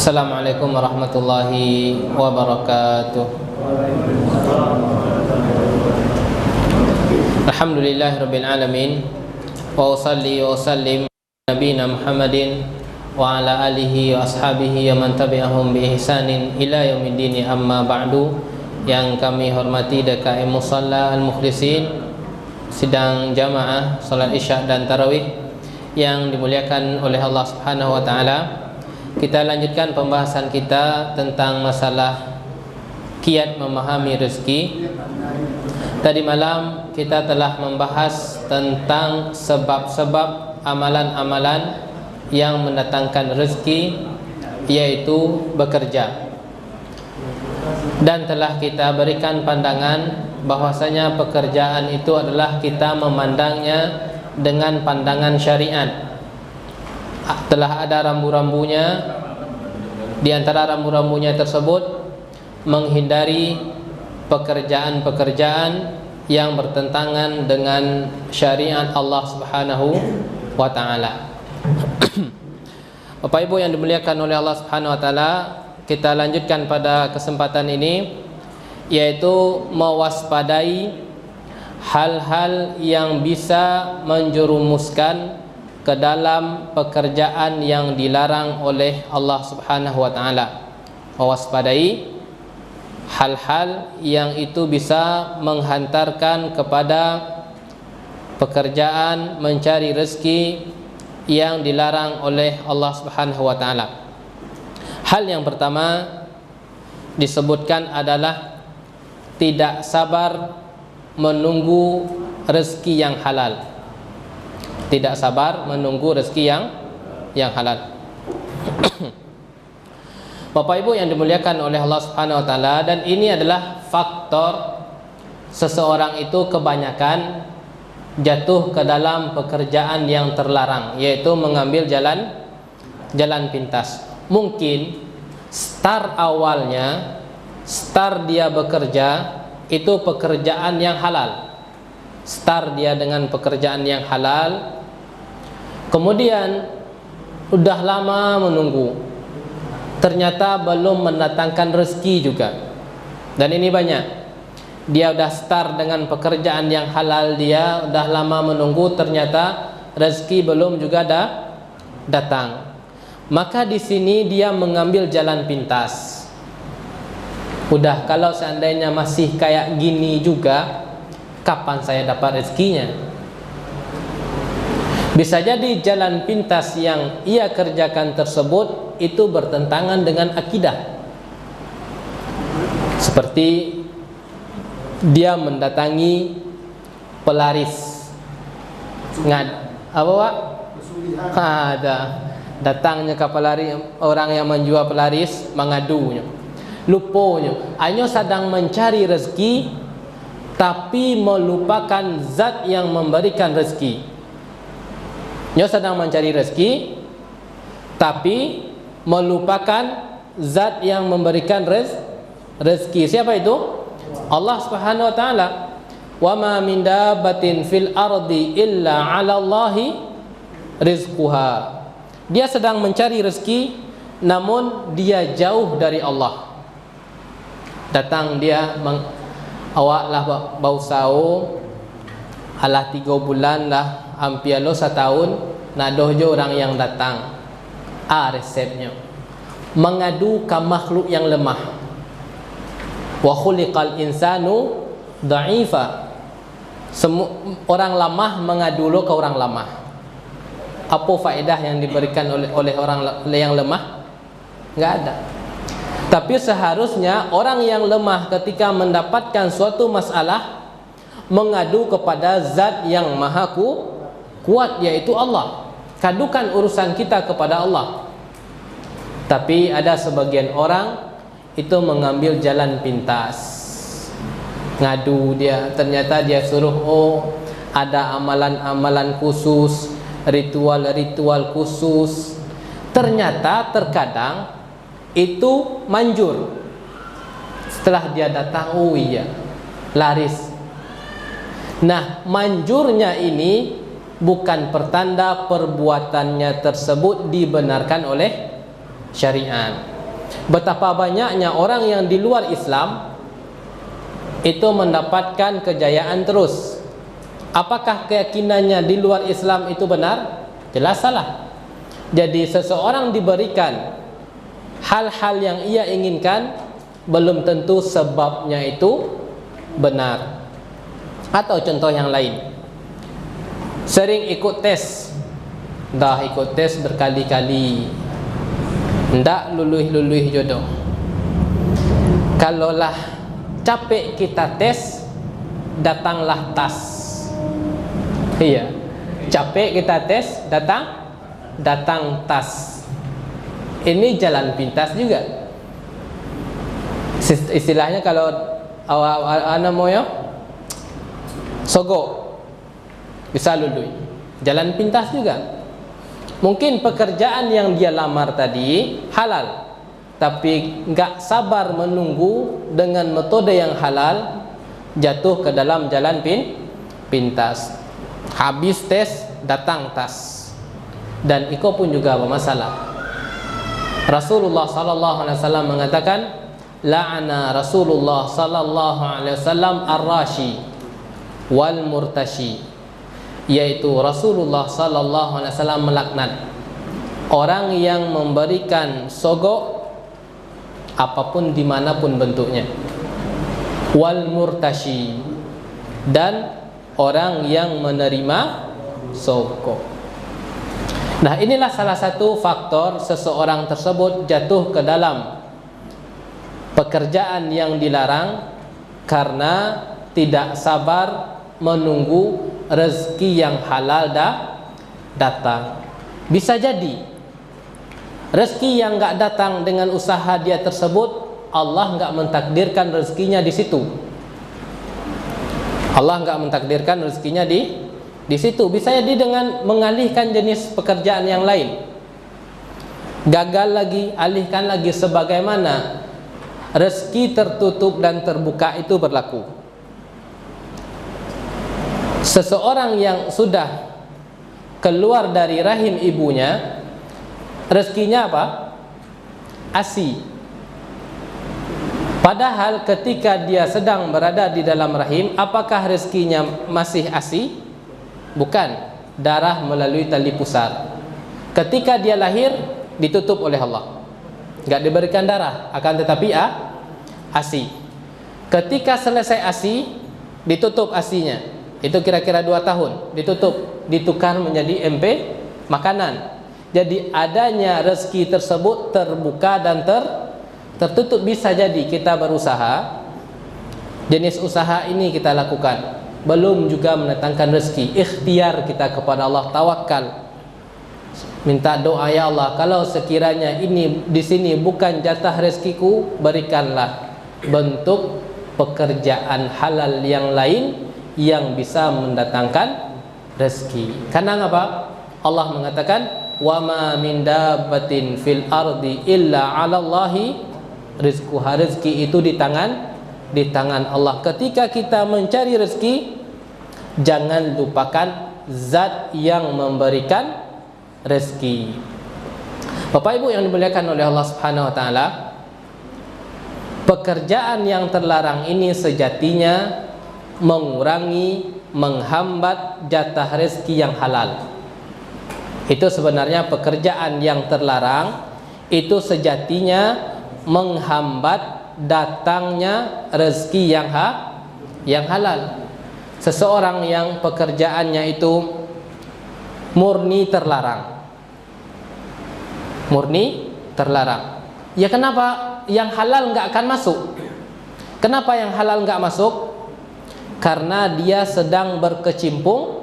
Assalamualaikum warahmatullahi wabarakatuh. Alhamdulillahirabbil alamin wa usalli wa usallim nabiyina Muhammadin wa ala alihi wa ashabihi wa man tabi'ahum bi ihsanin ila yaumiddin, amma ba'du. Yang kami hormati DKM Musalla Al-Mukhlisin, sidang jamaah salat Isya dan tarawih yang dimuliakan oleh Allah Subhanahu wa taala. Kita lanjutkan pembahasan kita tentang masalah kiat memahami rezeki. Tadi malam kita telah membahas tentang sebab-sebab amalan-amalan yang mendatangkan rezeki, yaitu bekerja. Dan telah kita berikan pandangan bahwasanya pekerjaan itu adalah kita memandangnya dengan pandangan syariat. Telah ada rambu-rambunya. Di antara rambu-rambunya tersebut menghindari pekerjaan-pekerjaan yang bertentangan dengan syariat Allah Subhanahu wa taala. Bapak Ibu yang dimuliakan oleh Allah Subhanahu wa taala, kita lanjutkan pada kesempatan ini, yaitu mewaspadai hal-hal yang bisa menjerumuskan ke dalam pekerjaan yang dilarang oleh Allah Subhanahu wa taala. Mewaspadai hal-hal yang itu bisa menghantarkan kepada pekerjaan mencari rezeki yang dilarang oleh Allah Subhanahu wa taala. Hal yang pertama disebutkan adalah tidak sabar menunggu rezeki yang halal. Tidak sabar menunggu rezeki yang halal. Bapak Ibu yang dimuliakan oleh Allah Subhanahu wa taala, dan ini adalah faktor seseorang itu kebanyakan jatuh ke dalam pekerjaan yang terlarang, yaitu mengambil jalan pintas. Mungkin start awalnya, start dia bekerja itu pekerjaan yang halal. Start dia dengan pekerjaan yang halal, kemudian udah lama menunggu, ternyata belum mendatangkan rezeki juga. Dan ini banyak. Dia udah start dengan pekerjaan yang halal, dia udah lama menunggu, ternyata rezeki belum juga datang. Maka di sini dia mengambil jalan pintas. Udah, kalau seandainya masih kayak gini juga, kapan saya dapat rezekinya? Bisa jadi jalan pintas yang ia kerjakan tersebut itu bertentangan dengan akidah. Seperti dia mendatangi pelaris, apa Pak? Ada datangnya ke pelaris, orang yang menjual pelaris mengadunya, lupanya, hanya sedang mencari rezeki tapi melupakan zat yang memberikan rezeki. Dia sedang mencari rezeki tapi melupakan zat yang memberikan rezeki. Siapa itu? Allah Subhanahu wa taala. Wa ma min dabbatin fil ardi illa 'ala Allahi rizquha. Dia sedang mencari rezeki namun dia jauh dari Allah. Datang dia awaklah bau sau alah 3 bulan lah, hampir lo setahun, nadoh je orang yang datang. Resepnya mengadu ke makhluk yang lemah. Wa khuliqal insanu dha'ifa. Orang lemah mengadu lo ke orang lemah. Apa faedah yang diberikan oleh orang yang lemah? Enggak ada. Tapi seharusnya orang yang lemah ketika mendapatkan suatu masalah mengadu kepada zat yang maha kuat, yaitu Allah. Kadukan urusan kita kepada Allah. Tapi ada sebagian orang itu mengambil jalan pintas. Ngadu dia, ternyata dia suruh, ada amalan-amalan khusus, ritual-ritual khusus. Ternyata terkadang itu manjur. Setelah dia datang, iya, laris. Nah, manjurnya ini bukan pertanda perbuatannya tersebut dibenarkan oleh syariat. Betapa banyaknya orang yang di luar Islam itu mendapatkan kejayaan terus. Apakah keyakinannya di luar Islam itu benar? Jelas salah. Jadi seseorang diberikan hal-hal yang ia inginkan, belum tentu sebabnya itu benar. Atau contoh yang lain, sering ikut tes, dah ikut tes berkali-kali, ndak luluh-luluh jodoh. Kalaulah capek kita tes, datanglah tas. Iya, capek kita tes, datang tas. Ini jalan pintas juga. Istilahnya kalau anak moyo sogok bisa luluh. Jalan pintas juga. Mungkin pekerjaan yang dia lamar tadi halal, tapi enggak sabar menunggu dengan metode yang halal, jatuh ke dalam jalan pintas. Habis tes, datang tas. Dan iko pun juga bermasalah. Rasulullah sallallahu alaihi wasallam mengatakan, la'ana Rasulullah sallallahu alaihi wasallam ar-rashi wal murtashi, yaitu Rasulullah sallallahu alaihi wasallam melaknat orang yang memberikan sogok apapun dimanapun bentuknya, wal murtashi, dan orang yang menerima sogok. Nah, inilah salah satu faktor seseorang tersebut jatuh ke dalam pekerjaan yang dilarang karena tidak sabar menunggu rezeki yang halal datang. Bisa jadi rezeki yang enggak datang dengan usaha dia tersebut, Allah enggak mentakdirkan rezekinya di situ. Allah enggak mentakdirkan rezekinya di situ. Bisa jadi dengan mengalihkan jenis pekerjaan yang lain. Gagal lagi, alihkan lagi, sebagaimana rezeki tertutup dan terbuka itu berlaku. Seseorang yang sudah keluar dari rahim ibunya, rezekinya apa? ASI. Padahal ketika dia sedang berada di dalam rahim, apakah rezekinya masih ASI? Bukan, darah melalui tali pusar. Ketika dia lahir, ditutup oleh Allah, enggak diberikan darah, akan tetapi ASI. Ketika selesai ASI, ditutup ASInya. Itu kira-kira 2 tahun, ditutup, ditukar menjadi MP makanan. Jadi adanya rezeki tersebut terbuka dan tertutup. Bisa jadi kita berusaha, jenis usaha ini kita lakukan, belum juga mendatangkan rezeki. Ikhtiar kita kepada Allah, tawakal, minta doa, ya Allah, kalau sekiranya ini di sini bukan jatah rezekiku, berikanlah bentuk pekerjaan halal yang lain yang bisa mendatangkan rezeki. Karena apa? Allah mengatakan, wa ma min dabbatin fil ardi illa 'alallahi rizquha. Rezeki itu di tangan Allah. Ketika kita mencari rezeki, jangan lupakan zat yang memberikan rezeki. Bapak Ibu yang dimuliakan oleh Allah Subhanahu wa taala, pekerjaan yang terlarang ini sejatinya mengurangi, menghambat jatah rezeki yang halal. Itu sebenarnya pekerjaan yang terlarang itu sejatinya menghambat datangnya rezeki yang halal. Seseorang yang pekerjaannya itu murni terlarang, ya kenapa yang halal nggak akan masuk? Kenapa yang halal nggak masuk? Karena dia sedang berkecimpung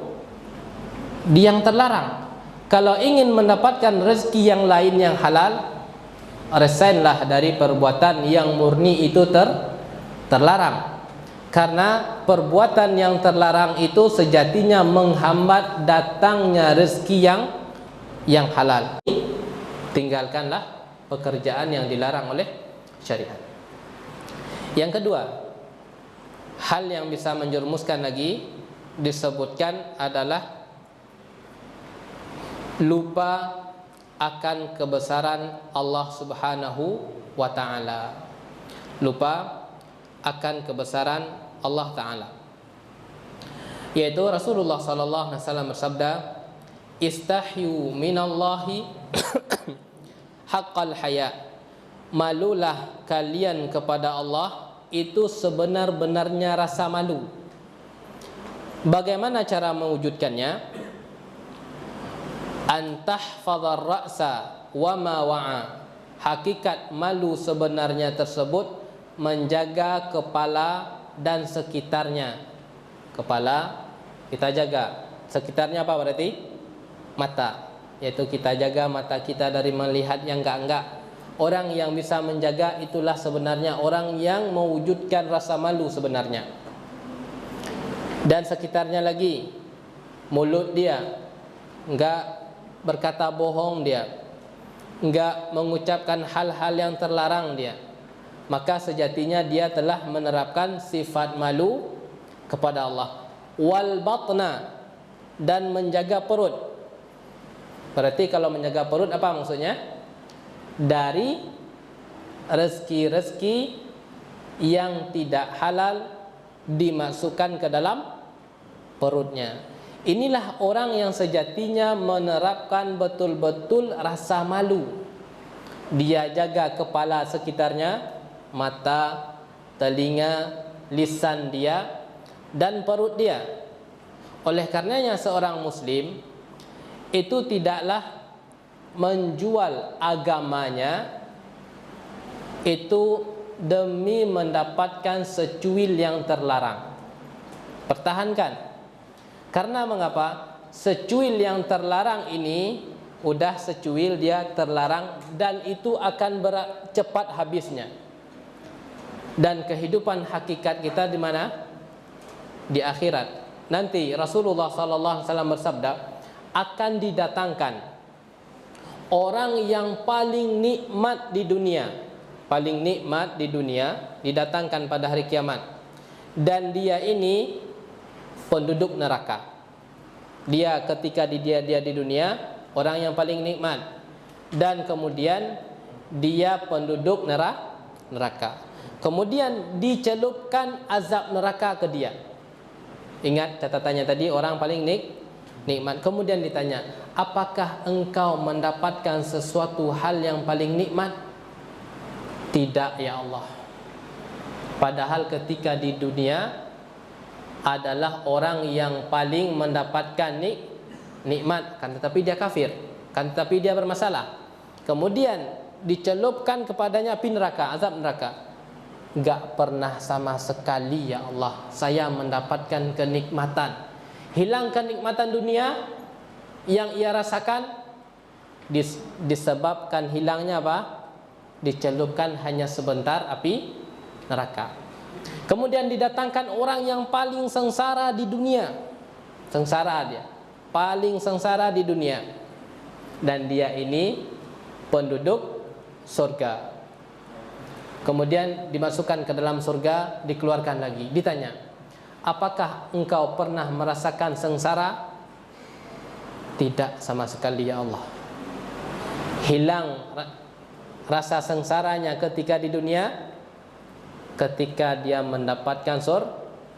di yang terlarang. Kalau ingin mendapatkan rezeki yang lain yang halal, resainlah dari perbuatan yang murni itu terlarang. Karena perbuatan yang terlarang itu sejatinya menghambat datangnya rezeki yang halal. Tinggalkanlah pekerjaan yang dilarang oleh syariat. Yang kedua, hal yang bisa menjerumuskan lagi disebutkan adalah lupa akan kebesaran Allah Subhanahu wa ta'ala. Lupa akan kebesaran Allah Ta'ala. Yaitu Rasulullah sallallahu alaihi wasallam bersabda, "Istahyu minallahi haqqal haya." Malulah kalian kepada Allah itu sebenar-benarnya rasa malu. Bagaimana cara mewujudkannya? Antahfadhar ra'sa wa ma wa'a. Hakikat malu sebenarnya tersebut menjaga kepala dan sekitarnya. Kepala kita jaga, sekitarnya apa berarti? Mata, yaitu kita jaga mata kita dari melihat yang enggak-enggak. Orang yang bisa menjaga itulah sebenarnya orang yang mewujudkan rasa malu sebenarnya. Dan sekitarnya lagi, mulut dia enggak berkata bohong, dia enggak mengucapkan hal-hal yang terlarang dia, maka sejatinya dia telah menerapkan sifat malu kepada Allah. Wal batna, dan menjaga perut. Berarti kalau menjaga perut apa maksudnya? Dari rezeki-rezeki yang tidak halal dimasukkan ke dalam perutnya. Inilah orang yang sejatinya menerapkan betul-betul rasa malu. Dia jaga kepala sekitarnya, mata, telinga, lisan dia, dan perut dia. Oleh karenanya seorang muslim itu tidaklah menjual agamanya itu demi mendapatkan secuil yang terlarang. Pertahankan. Karena mengapa? Secuil yang terlarang ini udah secuil dia terlarang, dan itu akan cepat habisnya. Dan kehidupan hakikat kita di mana? Di akhirat. Nanti Rasulullah sallallahu alaihi wasallam bersabda, akan didatangkan orang yang paling nikmat di dunia, paling nikmat di dunia, didatangkan pada hari kiamat, dan dia ini penduduk neraka. Dia ketika dia di dunia orang yang paling nikmat, dan kemudian dia penduduk neraka. Kemudian dicelupkan azab neraka ke dia. Ingat catatannya tadi, orang paling nikmat. Kemudian ditanya, apakah engkau mendapatkan sesuatu hal yang paling nikmat? Tidak ya Allah. Padahal ketika di dunia adalah orang yang paling mendapatkan nikmat, kan tetapi dia kafir, kan tetapi dia bermasalah. Kemudian dicelupkan kepadanya api neraka, azab neraka. Enggak pernah sama sekali ya Allah saya mendapatkan kenikmatan. Hilangkan nikmatan dunia yang ia rasakan disebabkan hilangnya apa? Dicelupkan hanya sebentar api neraka. Kemudian didatangkan orang yang paling sengsara di dunia. Sengsara dia, paling sengsara di dunia, dan dia ini penduduk surga. Kemudian dimasukkan ke dalam surga, dikeluarkan lagi. Ditanya, apakah engkau pernah merasakan sengsara? Tidak sama sekali ya Allah. Hilang rasa sengsaranya ketika di dunia, ketika dia mendapatkan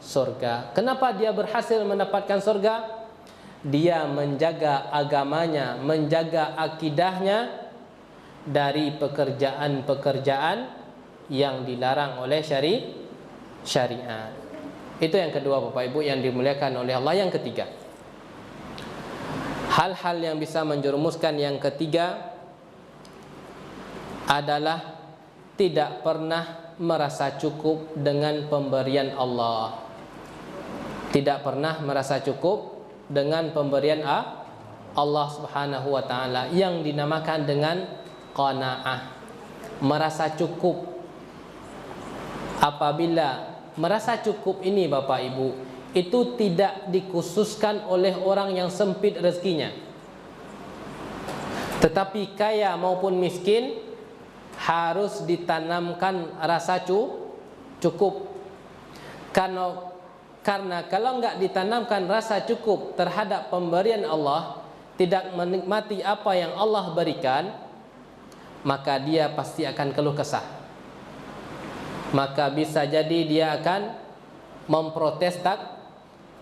surga. Kenapa dia berhasil mendapatkan surga? Dia menjaga agamanya, menjaga akidahnya dari pekerjaan-pekerjaan yang dilarang oleh syariat. Itu yang kedua Bapak Ibu yang dimuliakan oleh Allah. Yang ketiga, hal-hal yang bisa menjerumuskan yang ketiga adalah tidak pernah merasa cukup dengan pemberian Allah. Tidak pernah merasa cukup dengan pemberian Allah Subhanahu wa taala yang dinamakan dengan qanaah. Merasa cukup. Apabila merasa cukup ini Bapak Ibu, itu tidak dikhususkan oleh orang yang sempit rezekinya, tetapi kaya maupun miskin harus ditanamkan rasa cukup. Karena kalau enggak ditanamkan rasa cukup terhadap pemberian Allah, tidak menikmati apa yang Allah berikan, maka dia pasti akan keluh kesah. Maka bisa jadi dia akan memprotes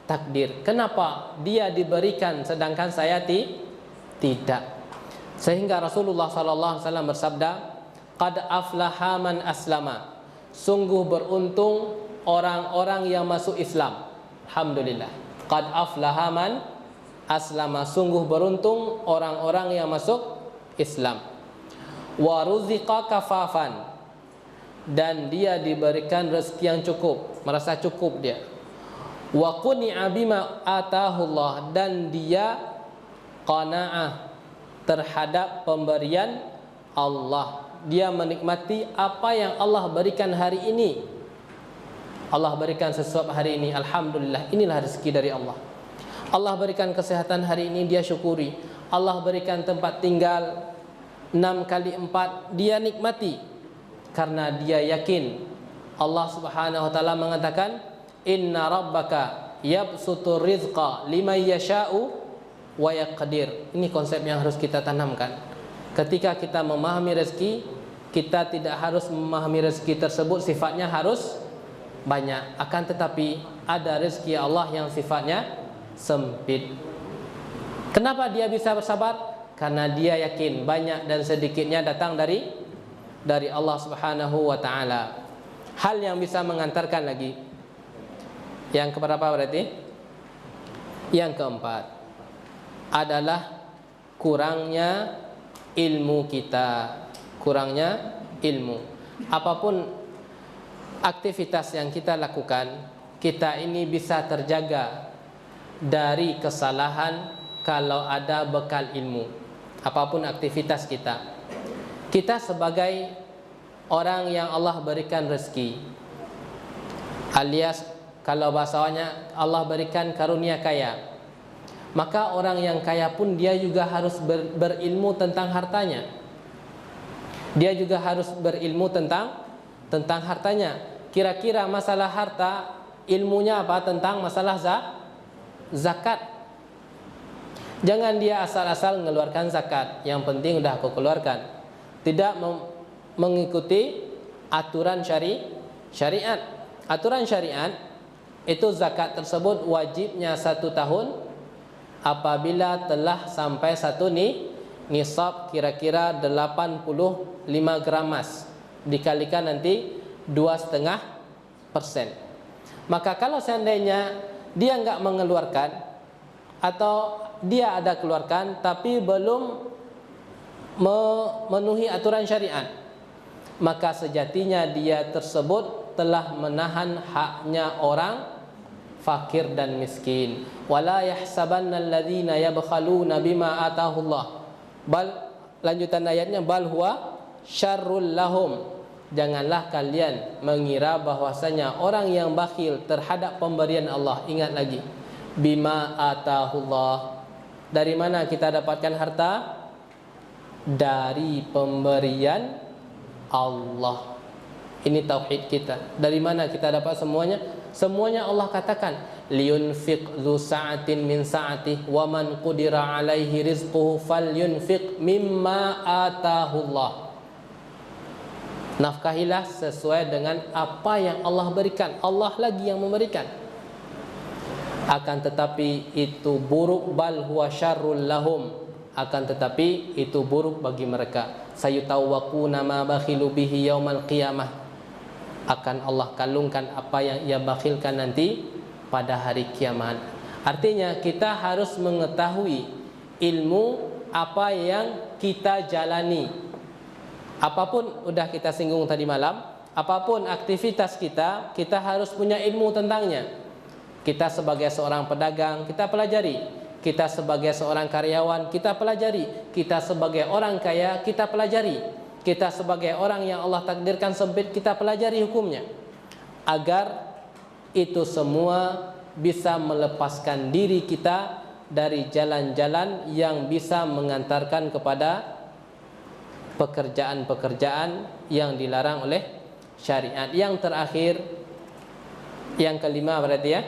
takdir. Kenapa dia diberikan sedangkan saya tidak? Sehingga Rasulullah SAW bersabda, "Qad aflaha man aslama." Sungguh beruntung orang-orang yang masuk Islam. Alhamdulillah. Qad aflaha man aslama. Sungguh beruntung orang-orang yang masuk Islam. Wa ruziqa kafafan. Dan dia diberikan rezeki yang cukup, merasa cukup dia. Wa quni'a bima atahullah, dan dia qanaah terhadap pemberian Allah. Dia menikmati apa yang Allah berikan hari ini. Allah berikan sesuatu hari ini, alhamdulillah, inilah rezeki dari Allah. Allah berikan kesehatan hari ini, dia syukuri. Allah berikan tempat tinggal 6 kali 4, dia nikmati. Karena dia yakin Allah Subhanahu wa taala mengatakan, "Inna rabbaka yabsutur rizqa liman yasha'u wa yaqdir." Ini konsep yang harus kita tanamkan. Ketika kita memahami rezeki, kita tidak harus memahami rezeki tersebut sifatnya harus banyak, akan tetapi ada rezeki Allah yang sifatnya sempit. Kenapa dia bisa bersabar? Karena dia yakin banyak dan sedikitnya datang dari Allah Subhanahu wa taala. Hal yang bisa mengantarkan lagi yang keberapa berarti? Yang keempat adalah kurangnya ilmu kita. Kurangnya ilmu. Apapun aktivitas yang kita lakukan, kita ini bisa terjaga dari kesalahan kalau ada bekal ilmu. Apapun aktivitas kita, kita sebagai orang yang Allah berikan rezeki, alias kalau bahasanya Allah berikan karunia kaya, maka orang yang kaya pun dia juga harus berilmu tentang hartanya. Dia juga harus berilmu tentang hartanya. Kira-kira masalah harta, ilmunya apa tentang masalah zakat. Jangan dia asal-asal mengeluarkan zakat. Yang penting udah aku keluarkan. Tidak mengikuti aturan syariat. Aturan syariat itu zakat tersebut wajibnya 1 tahun apabila telah sampai 1 nisab, kira-kira 85 gram emas, dikalikan nanti 2,5%. Maka kalau seandainya dia enggak mengeluarkan atau dia ada keluarkan tapi belum memenuhi aturan syariat, maka sejatinya dia tersebut telah menahan haknya orang fakir dan miskin. Wala yahsabanna alladzina yabkhaluna bima atahullah. Bal, lanjutan ayatnya, bal huwa syarrul lahum. Janganlah kalian mengira bahwasanya orang yang bakhil terhadap pemberian Allah. Ingat lagi, bima atahullah. Dari mana kita dapatkan harta? Dari pemberian Allah. Ini tauhid kita. Dari mana kita dapat semuanya? Semuanya Allah katakan, liyunfiq dzu sa'atin min sa'atihi wa man qudira 'alaihi rizquhu falyunfiq mimma atahullah. Nafkahilah sesuai dengan apa yang Allah berikan. Allah lagi yang memberikan. Akan tetapi itu buruk, bal huwa syarrul lahum. Akan tetapi itu buruk bagi mereka. Sayutawwaquna ma bakhilu bihi yaumal qiyamah. Akan Allah kalungkan apa yang ia bakhilkan nanti pada hari kiamat. Artinya kita harus mengetahui ilmu apa yang kita jalani. Apapun udah kita singgung tadi malam, apapun aktivitas kita, kita harus punya ilmu tentangnya. Kita sebagai seorang pedagang, kita pelajari. Kita sebagai seorang karyawan, kita pelajari. Kita sebagai orang kaya, kita pelajari. Kita sebagai orang yang Allah takdirkan sempit, kita pelajari hukumnya. Agar itu semua bisa melepaskan diri kita dari jalan-jalan yang bisa mengantarkan kepada pekerjaan-pekerjaan yang dilarang oleh syariat. Yang terakhir, yang kelima berarti ya,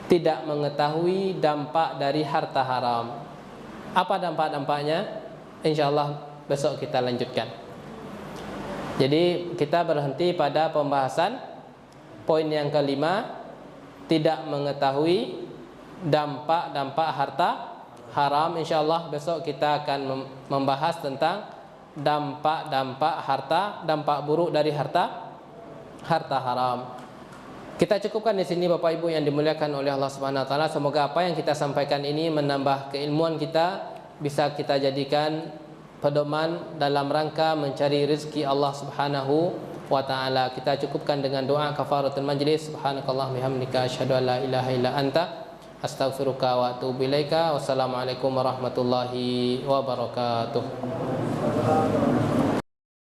tidak mengetahui dampak dari harta haram. Apa dampak-dampaknya? InsyaAllah besok kita lanjutkan. Jadi kita berhenti pada pembahasan poin yang kelima, tidak mengetahui dampak-dampak harta haram. InsyaAllah besok kita akan membahas tentang dampak-dampak harta, dampak buruk dari harta haram. Kita cukupkan di sini Bapak Ibu yang dimuliakan oleh Allah Subhanahu wa taala. Semoga apa yang kita sampaikan ini menambah keilmuan kita, bisa kita jadikan pedoman dalam rangka mencari rezeki Allah Subhanahu wa taala. Kita cukupkan dengan doa kafaratul majlis. Subhanakallah bihamdika asyhadu an la ilaha illa anta astaghfiruka wa atubu ilaika. Wassalamualaikum warahmatullahi wabarakatuh.